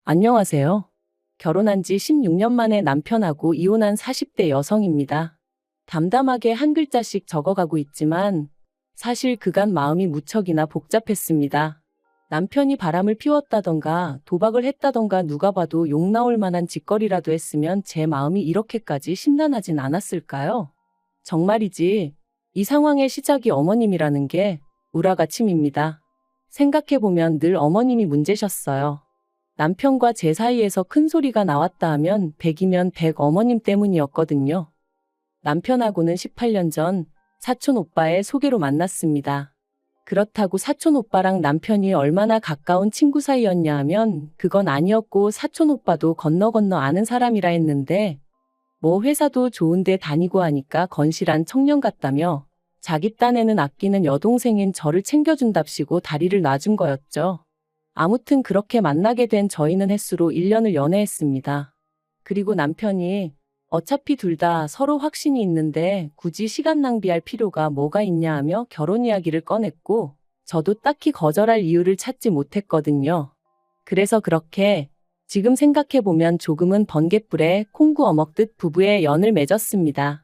안녕하세요. 결혼한 지 16년 만에 남편하고 이혼한 40대 여성입니다. 담담하게 한 글자씩 적어가고 있지만 사실 그간 마음이 무척이나 복잡했습니다. 남편이 바람을 피웠다던가 도박을 했다던가 누가 봐도 욕 나올 만한 짓거리라도 했으면 제 마음이 이렇게까지 심란하진 않았을까요? 정말이지 이 상황의 시작이 어머님이라는 게 울화가침입니다. 생각해보면 늘 어머님이 문제셨어요. 남편과 제 사이에서 큰 소리가 나왔다 하면 100이면 100 어머님 때문이었거든요. 남편하고는 18년 전 사촌 오빠의 소개로 만났습니다. 그렇다고 사촌 오빠랑 남편이 얼마나 가까운 친구 사이였냐 하면 그건 아니었고 사촌 오빠도 건너 아는 사람이라 했는데 뭐 회사도 좋은데 다니고 하니까 건실한 청년 같다며 자기 딴에는 아끼는 여동생인 저를 챙겨준답시고 다리를 놔준 거였죠. 아무튼 그렇게 만나게 된 저희는 햇수로 1년을 연애했습니다. 그리고 남편이 어차피 둘 다 서로 확신이 있는데 굳이 시간 낭비할 필요가 뭐가 있냐 하며 결혼 이야기를 꺼냈고 저도 딱히 거절할 이유를 찾지 못했거든요. 그래서 그렇게 지금 생각해보면 조금은 번갯불에 콩구 어먹듯 부부의 연을 맺었습니다.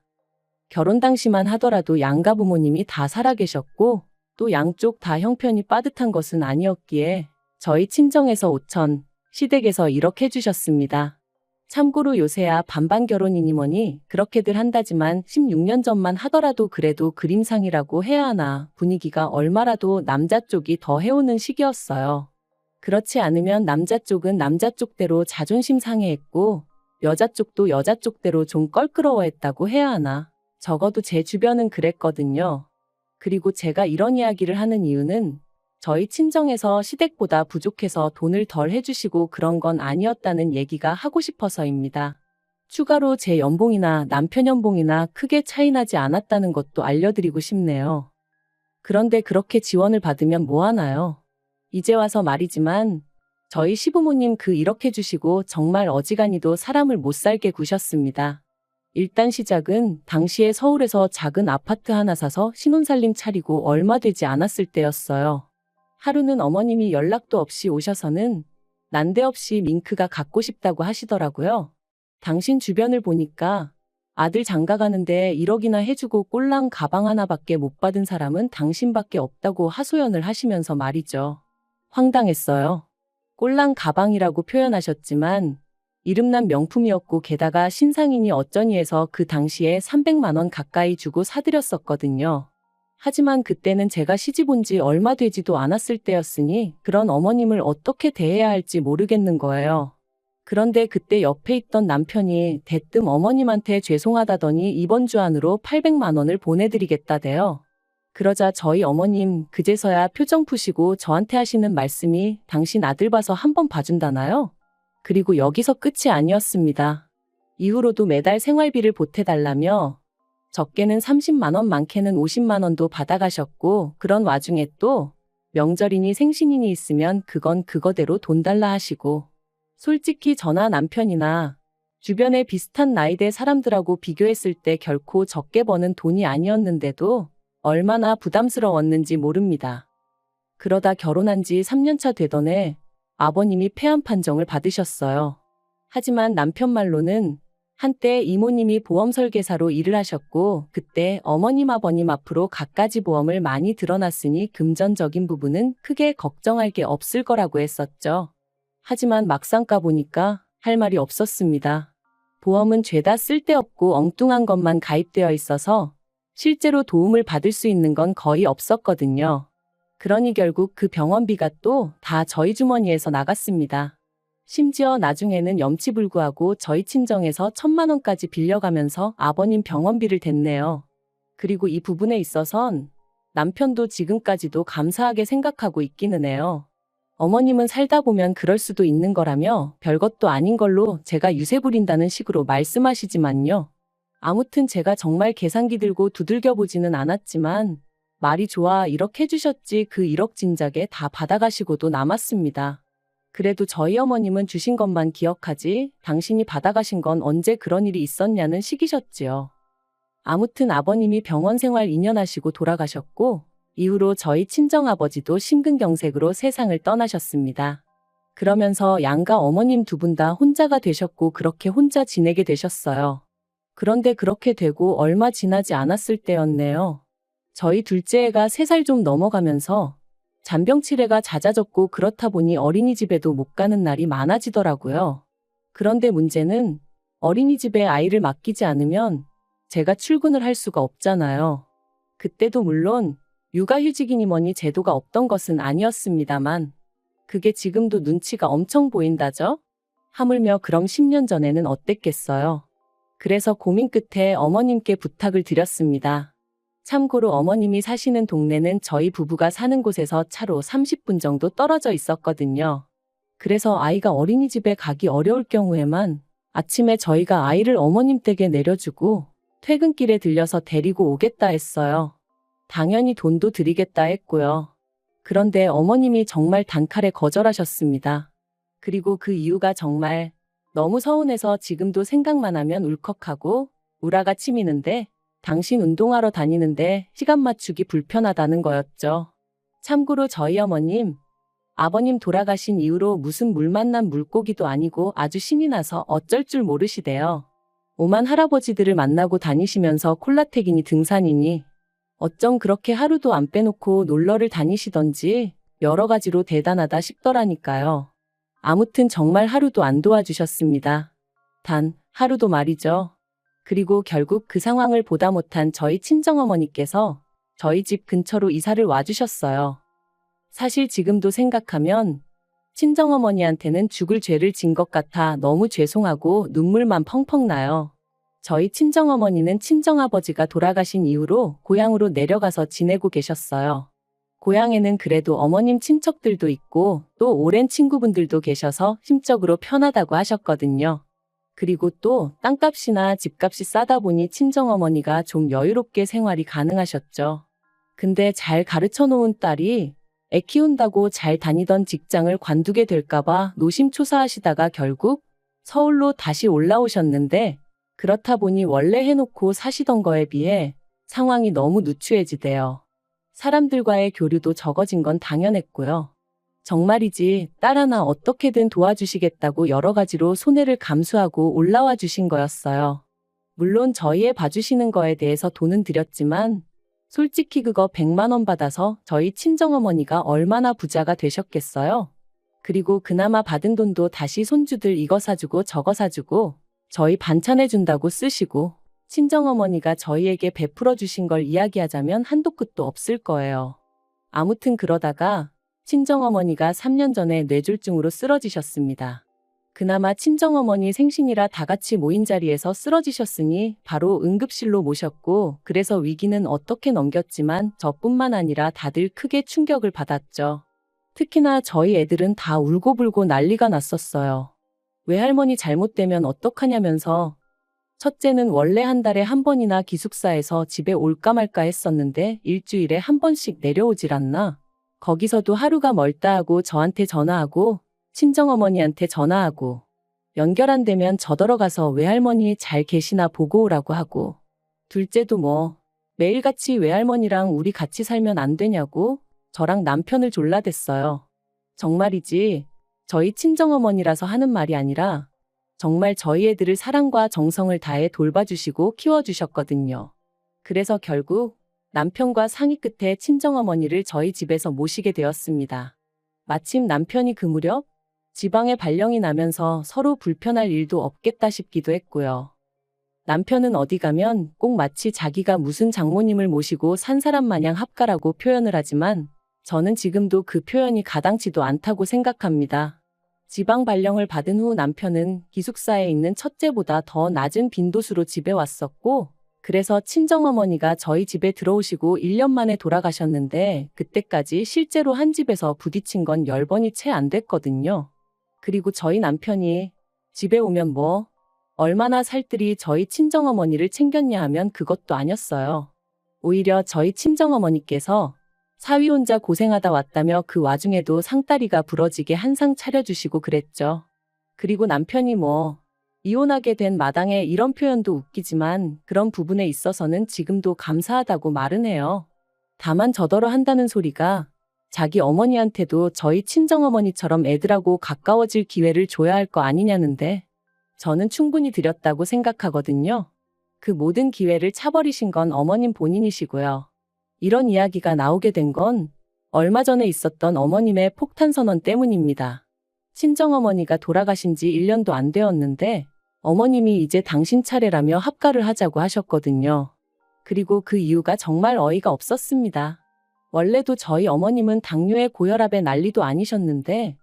결혼 당시만 하더라도 양가 부모님이 다 살아계셨고 또 양쪽 다 형편이 빠듯한 것은 아니었기에 저희 친정에서 5천, 시댁에서 1억 해주셨습니다. 참고로 요새야 반반 결혼이니 뭐니 그렇게들 한다지만 16년 전만 하더라도 그래도 그림상이라고 해야 하나 분위기가 얼마라도 남자 쪽이 더 해오는 시기였어요. 그렇지 않으면 남자 쪽은 남자 쪽대로 자존심 상해했고 여자 쪽도 여자 쪽대로 좀 껄끄러워했다고 해야 하나. 적어도 제 주변은 그랬거든요. 그리고 제가 이런 이야기를 하는 이유는 저희 친정에서 시댁보다 부족해서 돈을 덜 해주시고 그런 건 아니었다는 얘기가 하고 싶어서입니다. 추가로 제 연봉이나 남편 연봉이나 크게 차이나지 않았다는 것도 알려드리고 싶네요. 그런데 그렇게 지원을 받으면 뭐 하나요? 이제 와서 말이지만 저희 시부모님 그 1억 해주시고 정말 어지간히도 사람을 못 살게 구셨습니다. 일단 시작은 당시에 서울에서 작은 아파트 하나 사서 신혼살림 차리고 얼마 되지 않았을 때였어요. 하루는 어머님이 연락도 없이 오셔서는 난데없이 밍크가 갖고 싶다고 하시더라고요. 당신 주변을 보니까 아들 장가 가는데 1억이나 해주고 꼴랑 가방 하나밖에 못 받은 사람은 당신밖에 없다고 하소연을 하시면서 말이죠. 황당했어요. 꼴랑 가방이라고 표현하셨지만 이름난 명품이었고 게다가 신상이니 어쩌니 해서 그 당시에 300만 원 가까이 주고 사드렸었거든요. 하지만 그때는 제가 시집 온 지 얼마 되지도 않았을 때였으니 그런 어머님을 어떻게 대해야 할지 모르겠는 거예요. 그런데 그때 옆에 있던 남편이 대뜸 어머님한테 죄송하다더니 이번 주 안으로 800만 원을 보내드리겠다대요. 그러자 저희 어머님 그제서야 표정 푸시고 저한테 하시는 말씀이 당신 아들 봐서 한번 봐준다나요? 그리고 여기서 끝이 아니었습니다. 이후로도 매달 생활비를 보태달라며 적게는 30만 원 많게는 50만 원도 받아가셨고 그런 와중에 또 명절이니 생신이니 있으면 그건 그거대로 돈 달라 하시고 솔직히 저나 남편이나 주변에 비슷한 나이대 사람들하고 비교했을 때 결코 적게 버는 돈이 아니었는데도 얼마나 부담스러웠는지 모릅니다. 그러다 결혼한 지 3년차 되던 해 아버님이 폐암 판정을 받으셨어요. 하지만 남편 말로는 한때 이모님이 보험 설계사로 일을 하셨고 그때 어머님 아버님 앞으로 갖가지 보험을 많이 들어놨으니 금전적인 부분은 크게 걱정할 게 없을 거라고 했었죠. 하지만 막상 까보니까 할 말이 없었습니다. 보험은 죄다 쓸데없고 엉뚱한 것만 가입되어 있어서 실제로 도움을 받을 수 있는 건 거의 없었거든요. 그러니 결국 그 병원비가 또 다 저희 주머니에서 나갔습니다. 심지어 나중에는 염치불구하고 저희 친정에서 1,000만 원까지 빌려가면서 아버님 병원비를 댔네요. 그리고 이 부분에 있어선 남편도 지금까지도 감사하게 생각하고 있기는 해요. 어머님은 살다 보면 그럴 수도 있는 거라며 별것도 아닌 걸로 제가 유세 부린다는 식으로 말씀하시지만요. 아무튼 제가 정말 계산기 들고 두들겨 보지는 않았지만 말이 좋아 1억 해주셨지 그 1억 진작에 다 받아가시고도 남았습니다. 그래도 저희 어머님은 주신 것만 기억하지 당신이 받아가신 건 언제 그런 일이 있었냐는 식이셨지요. 아무튼 아버님이 병원 생활 2년 하시고 돌아가셨고 이후로 저희 친정아버지도 심근경색으로 세상을 떠나셨습니다. 그러면서 양가 어머님 두 분 다 혼자가 되셨고 그렇게 혼자 지내게 되셨어요. 그런데 그렇게 되고 얼마 지나지 않았을 때였네요. 저희 둘째 애가 3살 좀 넘어가면서 잔병 치레가 잦아졌고 그렇다 보니 어린이집에도 못 가는 날이 많아지더라고요. 그런데 문제는 어린이집에 아이를 맡기지 않으면 제가 출근을 할 수가 없잖아요. 그때도 물론 육아휴직이니 뭐니 제도가 없던 것은 아니었습니다만 그게 지금도 눈치가 엄청 보인다죠? 하물며 그럼 10년 전에는 어땠겠어요? 그래서 고민 끝에 어머님께 부탁을 드렸습니다. 참고로 어머님이 사시는 동네는 저희 부부가 사는 곳에서 차로 30분 정도 떨어져 있었거든요. 그래서 아이가 어린이집에 가기 어려울 경우에만 아침에 저희가 아이를 어머님 댁에 내려주고 퇴근길에 들려서 데리고 오겠다 했어요. 당연히 돈도 드리겠다 했고요. 그런데 어머님이 정말 단칼에 거절하셨습니다. 그리고 그 이유가 정말 너무 서운해서 지금도 생각만 하면 울컥하고 우라가 치미는데 당신 운동하러 다니는데 시간 맞추기 불편하다는 거였죠. 참고로 저희 어머님, 아버님 돌아가신 이후로 무슨 물 만난 물고기도 아니고 아주 신이 나서 어쩔 줄 모르시대요. 오만 할아버지들을 만나고 다니시면서 콜라텍이니 등산이니 어쩜 그렇게 하루도 안 빼놓고 놀러를 다니시던지 여러 가지로 대단하다 싶더라니까요. 아무튼 정말 하루도 안 도와주셨습니다. 단 하루도 말이죠. 그리고 결국 그 상황을 보다 못한 저희 친정어머니께서 저희 집 근처로 이사를 와주셨어요. 사실 지금도 생각하면 친정어머니한테는 죽을 죄를 진 것 같아 너무 죄송하고 눈물만 펑펑 나요. 저희 친정어머니는 친정아버지가 돌아가신 이후로 고향으로 내려가서 지내고 계셨어요. 고향에는 그래도 어머님 친척들도 있고 또 오랜 친구분들도 계셔서 심적으로 편하다고 하셨거든요. 그리고 또 땅값이나 집값이 싸다 보니 친정어머니가 좀 여유롭게 생활이 가능하셨죠. 근데 잘 가르쳐 놓은 딸이 애 키운다고 잘 다니던 직장을 관두게 될까봐 노심초사하시다가 결국 서울로 다시 올라오셨는데 그렇다 보니 원래 해놓고 사시던 거에 비해 상황이 너무 누추해지대요. 사람들과의 교류도 적어진 건 당연했고요. 정말이지 딸 하나 어떻게든 도와주시겠다고 여러 가지로 손해를 감수하고 올라와 주신 거였어요. 물론 저희 봐주시는 거에 대해서 돈은 드렸지만 솔직히 그거 100만 원 받아서 저희 친정어머니가 얼마나 부자가 되셨겠어요? 그리고 그나마 받은 돈도 다시 손주들 이거 사주고 저거 사주고 저희 반찬해준다고 쓰시고 친정어머니가 저희에게 베풀어 주신 걸 이야기하자면 한도 끝도 없을 거예요. 아무튼 그러다가 친정어머니가 3년 전에 뇌졸중으로 쓰러지셨습니다. 그나마 친정어머니 생신이라 다 같이 모인 자리에서 쓰러지셨으니 바로 응급실로 모셨고 그래서 위기는 어떻게 넘겼지만 저뿐만 아니라 다들 크게 충격을 받았죠. 특히나 저희 애들은 다 울고불고 난리가 났었어요. 외할머니 잘못되면 어떡하냐면서 첫째는 원래 한 달에 한 번이나 기숙사에서 집에 올까 말까 했었는데 일주일에 한 번씩 내려오질 않나? 거기서도 하루가 멀다 하고 저한테 전화하고 친정어머니한테 전화하고 연결 안 되면 저더러 가서 외할머니 잘 계시나 보고 오라고 하고 둘째도 뭐 매일같이 외할머니랑 우리 같이 살면 안 되냐고 저랑 남편을 졸라댔어요. 정말이지 저희 친정어머니라서 하는 말이 아니라 정말 저희 애들을 사랑과 정성을 다해 돌봐주시고 키워주셨거든요. 그래서 결국 남편과 상의 끝에 친정어머니를 저희 집에서 모시게 되었습니다. 마침 남편이 그 무렵 지방에 발령이 나면서 서로 불편할 일도 없겠다 싶기도 했고요. 남편은 어디 가면 꼭 마치 자기가 무슨 장모님을 모시고 산 사람 마냥 합가라고 표현을 하지만 저는 지금도 그 표현이 가당치도 않다고 생각합니다. 지방 발령을 받은 후 남편은 기숙사에 있는 첫째보다 더 낮은 빈도수로 집에 왔었고 그래서 친정어머니가 저희 집에 들어오시고 1년 만에 돌아가셨는데 그때까지 실제로 한 집에서 부딪힌 건 10번이 채 안 됐거든요. 그리고 저희 남편이 집에 오면 뭐 얼마나 살뜰히 저희 친정어머니를 챙겼냐 하면 그것도 아니었어요. 오히려 저희 친정어머니께서 사위 혼자 고생하다 왔다며 그 와중에도 상다리가 부러지게 한 상 차려주시고 그랬죠. 그리고 남편이 뭐 이혼하게 된 마당에 이런 표현도 웃기지만 그런 부분에 있어서는 지금도 감사하다고 말은 해요. 다만 저더러 한다는 소리가 자기 어머니한테도 저희 친정어머니처럼 애들하고 가까워질 기회를 줘야 할 거 아니냐는데 저는 충분히 드렸다고 생각하거든요. 그 모든 기회를 차버리신 건 어머님 본인이시고요. 이런 이야기가 나오게 된 건 얼마 전에 있었던 어머님의 폭탄 선언 때문입니다. 친정어머니가 돌아가신 지 1년도 안 되었는데 어머님이 이제 당신 차례라며 합가를 하자고 하셨거든요. 그리고 그 이유가 정말 어이가 없었습니다. 원래도 저희 어머님은 당뇨에 고혈압에 난리도 아니셨는데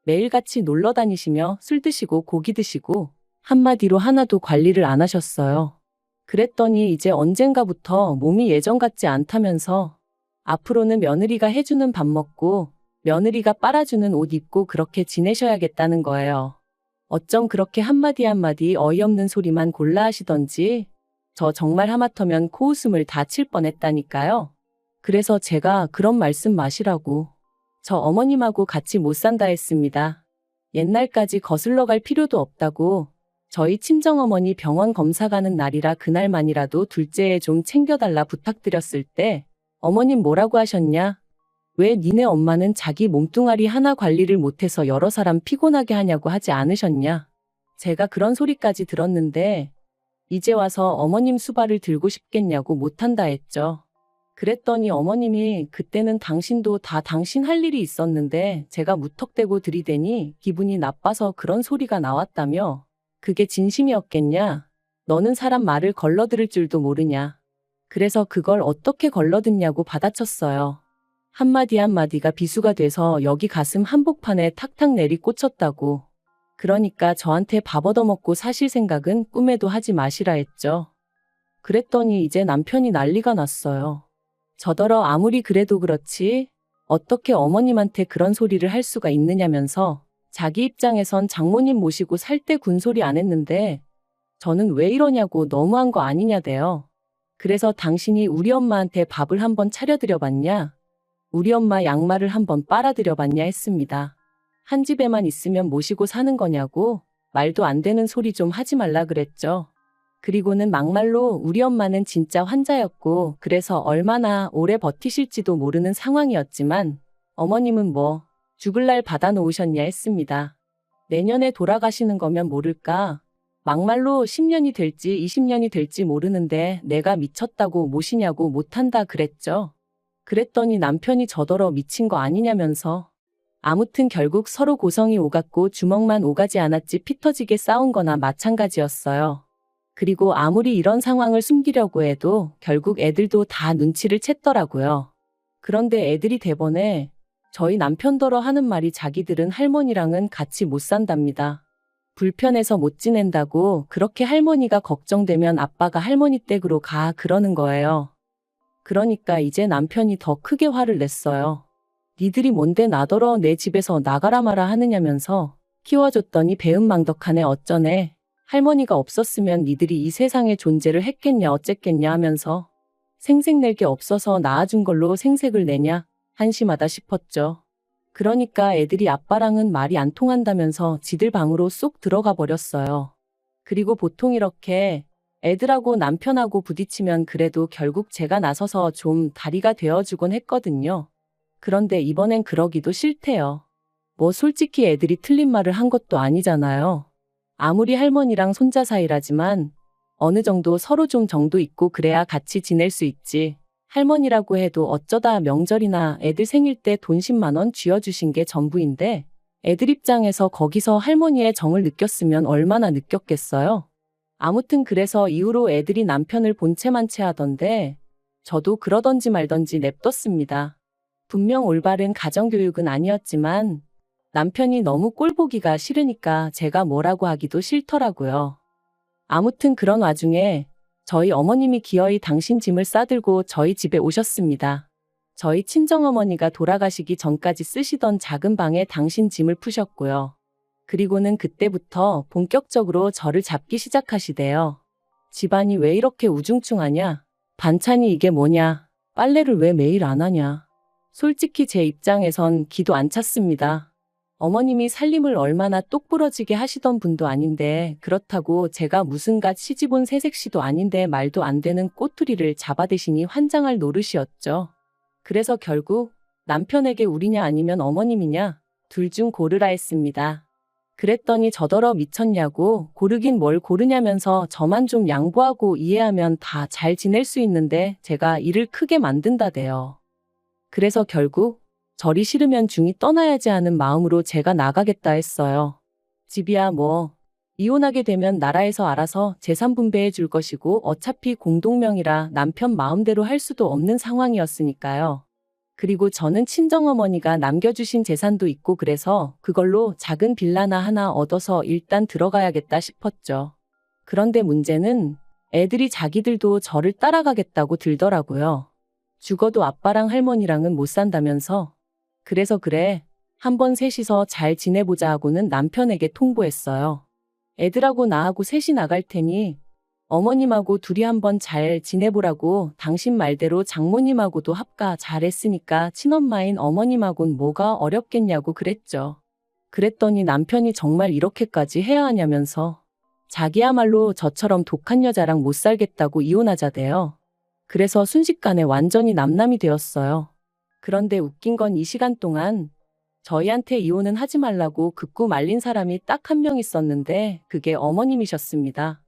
매일같이 놀러 다니시며 술 드시고 고기 드시고 한마디로 하나도 관리를 안 하셨어요. 그랬더니 이제 언젠가부터 몸이 예전 같지 않다면서 앞으로는 며느리가 해주는 밥 먹고 며느리가 빨아주는 옷 입고 그렇게 지내셔야겠다는 거예요. 어쩜 그렇게 한마디 한마디 어이없는 소리만 골라 하시던지 저 정말 하마터면 코웃음을 다 칠 뻔했다니까요. 그래서 제가 그런 말씀 마시라고 저 어머님하고 같이 못 산다 했습니다. 옛날까지 거슬러 갈 필요도 없다고 저희 친정어머니 병원 검사 가는 날이라 그날만이라도 둘째에 좀 챙겨달라 부탁드렸을 때 어머님 뭐라고 하셨냐? 왜 니네 엄마는 자기 몸뚱아리 하나 관리를 못해서 여러 사람 피곤하게 하냐고 하지 않으셨냐? 제가 그런 소리까지 들었는데 이제 와서 어머님 수발을 들고 싶겠냐고 못한다 했죠. 그랬더니 어머님이 그때는 당신도 다 당신 할 일이 있었는데 제가 무턱대고 들이대니 기분이 나빠서 그런 소리가 나왔다며 그게 진심이었겠냐? 너는 사람 말을 걸러들을 줄도 모르냐? 그래서 그걸 어떻게 걸러듣냐고 받아쳤어요. 한마디 한마디가 비수가 돼서 여기 가슴 한복판에 탁탁 내리 꽂혔다고. 그러니까 저한테 밥 얻어먹고 사실 생각은 꿈에도 하지 마시라 했죠. 그랬더니 이제 남편이 난리가 났어요. 저더러 아무리 그래도 그렇지 어떻게 어머님한테 그런 소리를 할 수가 있느냐면서 자기 입장에선 장모님 모시고 살 때 군소리 안 했는데 저는 왜 이러냐고 너무한 거 아니냐대요. 그래서 당신이 우리 엄마한테 밥을 한번 차려드려 봤냐? 우리 엄마 양말을 한번 빨아드려 봤냐 했습니다. 한 집에만 있으면 모시고 사는 거냐고 말도 안 되는 소리 좀 하지 말라 그랬죠. 그리고는 막말로 우리 엄마는 진짜 환자였고 그래서 얼마나 오래 버티실지도 모르는 상황이었지만 어머님은 뭐 죽을 날 받아놓으셨냐 했습니다. 내년에 돌아가시는 거면 모를까? 막말로 10년이 될지 20년이 될지 모르는데 내가 미쳤다고 모시냐고 못한다 그랬죠. 그랬더니 남편이 저더러 미친 거 아니냐면서 아무튼 결국 서로 고성이 오갔고 주먹만 오가지 않았지 피 터지게 싸운 거나 마찬가지였어요. 그리고 아무리 이런 상황을 숨기려고 해도 결국 애들도 다 눈치를 챘더라고요. 그런데 애들이 대번에 저희 남편더러 하는 말이 자기들은 할머니랑은 같이 못 산답니다. 불편해서 못 지낸다고 그렇게 할머니가 걱정되면 아빠가 할머니 댁으로 가 그러는 거예요. 그러니까 이제 남편이 더 크게 화를 냈어요. 니들이 뭔데 나더러 내 집에서 나가라 마라 하느냐면서 키워줬더니 배은망덕하네 어쩌네. 할머니가 없었으면 니들이 이 세상에 존재를 했겠냐 어쨌겠냐 하면서 생색 낼 게 없어서 낳아준 걸로 생색을 내냐 한심하다 싶었죠. 그러니까 애들이 아빠랑은 말이 안 통한다면서 지들 방으로 쏙 들어가 버렸어요. 그리고 보통 이렇게 애들하고 남편하고 부딪히면 그래도 결국 제가 나서서 좀 다리가 되어주곤 했거든요. 그런데 이번엔 그러기도 싫대요. 뭐 솔직히 애들이 틀린 말을 한 것도 아니잖아요. 아무리 할머니랑 손자 사이라지만 어느 정도 서로 좀 정도 있고 그래야 같이 지낼 수 있지. 할머니라고 해도 어쩌다 명절이나 애들 생일 때 돈 10만 원 쥐어주신 게 전부인데 애들 입장에서 거기서 할머니의 정을 느꼈으면 얼마나 느꼈겠어요. 아무튼 그래서 이후로 애들이 남편을 본체만 체하던데 저도 그러던지 말던지 냅뒀습니다. 분명 올바른 가정교육은 아니었지만 남편이 너무 꼴보기가 싫으니까 제가 뭐라고 하기도 싫더라고요. 아무튼 그런 와중에 저희 어머님이 기어이 당신 짐을 싸들고 저희 집에 오셨습니다. 저희 친정어머니가 돌아가시기 전까지 쓰시던 작은 방에 당신 짐을 푸셨고요. 그리고는 그때부터 본격적으로 저를 잡기 시작하시대요. 집안이 왜 이렇게 우중충하냐? 반찬이 이게 뭐냐? 빨래를 왜 매일 안 하냐? 솔직히 제 입장에선 기도 안 찼습니다. 어머님이 살림을 얼마나 똑부러지게 하시던 분도 아닌데 그렇다고 제가 무슨 갓 시집온 새색시도 아닌데 말도 안 되는 꼬투리를 잡아대시니 환장할 노릇이었죠. 그래서 결국 남편에게 우리냐 아니면 어머님이냐 둘 중 고르라 했습니다. 그랬더니 저더러 미쳤냐고 고르긴 뭘 고르냐면서 저만 좀 양보하고 이해하면 다 잘 지낼 수 있는데 제가 일을 크게 만든다대요. 그래서 결국 절이 싫으면 중이 떠나야지 하는 마음으로 제가 나가겠다 했어요. 집이야 뭐 이혼하게 되면 나라에서 알아서 재산 분배해 줄 것이고 어차피 공동명의라 남편 마음대로 할 수도 없는 상황이었으니까요. 그리고 저는 친정어머니가 남겨주신 재산도 있고 그래서 그걸로 작은 빌라나 하나 얻어서 일단 들어가야겠다 싶었죠. 그런데 문제는 애들이 자기들도 저를 따라가겠다고 들더라고요. 죽어도 아빠랑 할머니랑은 못 산다면서. 그래서 그래, 한번 셋이서 잘 지내보자 하고는 남편에게 통보했어요. 애들하고 나하고 셋이 나갈 테니 어머님하고 둘이 한번 잘 지내보라고 당신 말대로 장모님하고도 합가 잘했으니까 친엄마인 어머님하고는 뭐가 어렵겠냐고 그랬죠. 그랬더니 남편이 정말 이렇게까지 해야 하냐면서 자기야말로 저처럼 독한 여자랑 못 살겠다고 이혼하자대요. 그래서 순식간에 완전히 남남이 되었어요. 그런데 웃긴 건 이 시간 동안 저희한테 이혼은 하지 말라고 극구 말린 사람이 딱 한 명 있었는데 그게 어머님이셨습니다.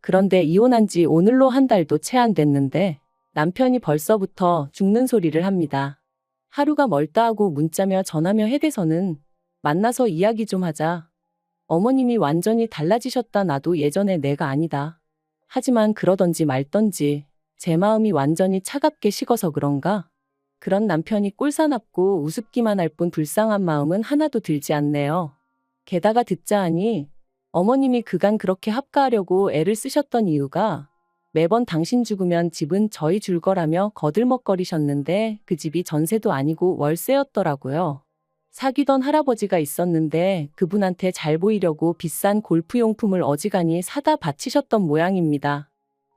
그런데 이혼한 지 오늘로 한 달도 채 안 됐는데 남편이 벌써부터 죽는 소리를 합니다. 하루가 멀다 하고 문자며 전화며 해대서는 만나서 이야기 좀 하자. 어머님이 완전히 달라지셨다 나도 예전에 내가 아니다. 하지만 그러던지 말던지 제 마음이 완전히 차갑게 식어서 그런가? 그런 남편이 꼴사납고 우습기만 할 뿐 불쌍한 마음은 하나도 들지 않네요. 게다가 듣자 하니 어머님이 그간 그렇게 합가하려고 애를 쓰셨던 이유가 매번 당신 죽으면 집은 저희 줄 거라며 거들먹거리셨는데 그 집이 전세도 아니고 월세였더라고요. 사귀던 할아버지가 있었는데 그분한테 잘 보이려고 비싼 골프용품을 어지간히 사다 바치셨던 모양입니다.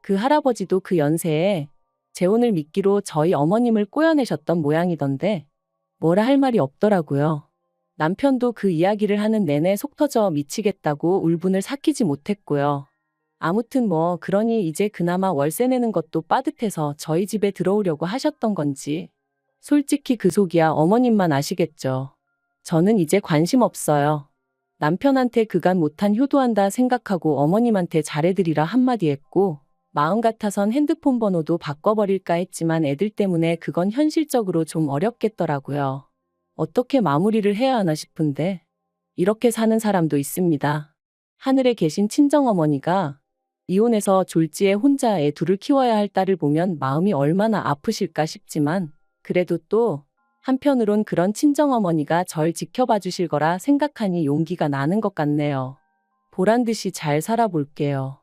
그 할아버지도 그 연세에 재혼을 미끼로 저희 어머님을 꼬여내셨던 모양이던데 뭐라 할 말이 없더라고요. 남편도 그 이야기를 하는 내내 속 터져 미치겠다고 울분을 삭히지 못했고요. 아무튼 뭐 그러니 이제 그나마 월세 내는 것도 빠듯해서 저희 집에 들어오려고 하셨던 건지 솔직히 그 속이야 어머님만 아시겠죠. 저는 이제 관심 없어요. 남편한테 그간 못한 효도한다 생각하고 어머님한테 잘해드리라 한마디 했고 마음 같아선 핸드폰 번호도 바꿔버릴까 했지만 애들 때문에 그건 현실적으로 좀 어렵겠더라고요. 어떻게 마무리를 해야 하나 싶은데 이렇게 사는 사람도 있습니다. 하늘에 계신 친정어머니가 이혼해서 졸지에 혼자 애 둘을 키워야 할 딸을 보면 마음이 얼마나 아프실까 싶지만 그래도 또 한편으론 그런 친정어머니가 절 지켜봐 주실 거라 생각하니 용기가 나는 것 같네요. 보란듯이 잘 살아볼게요.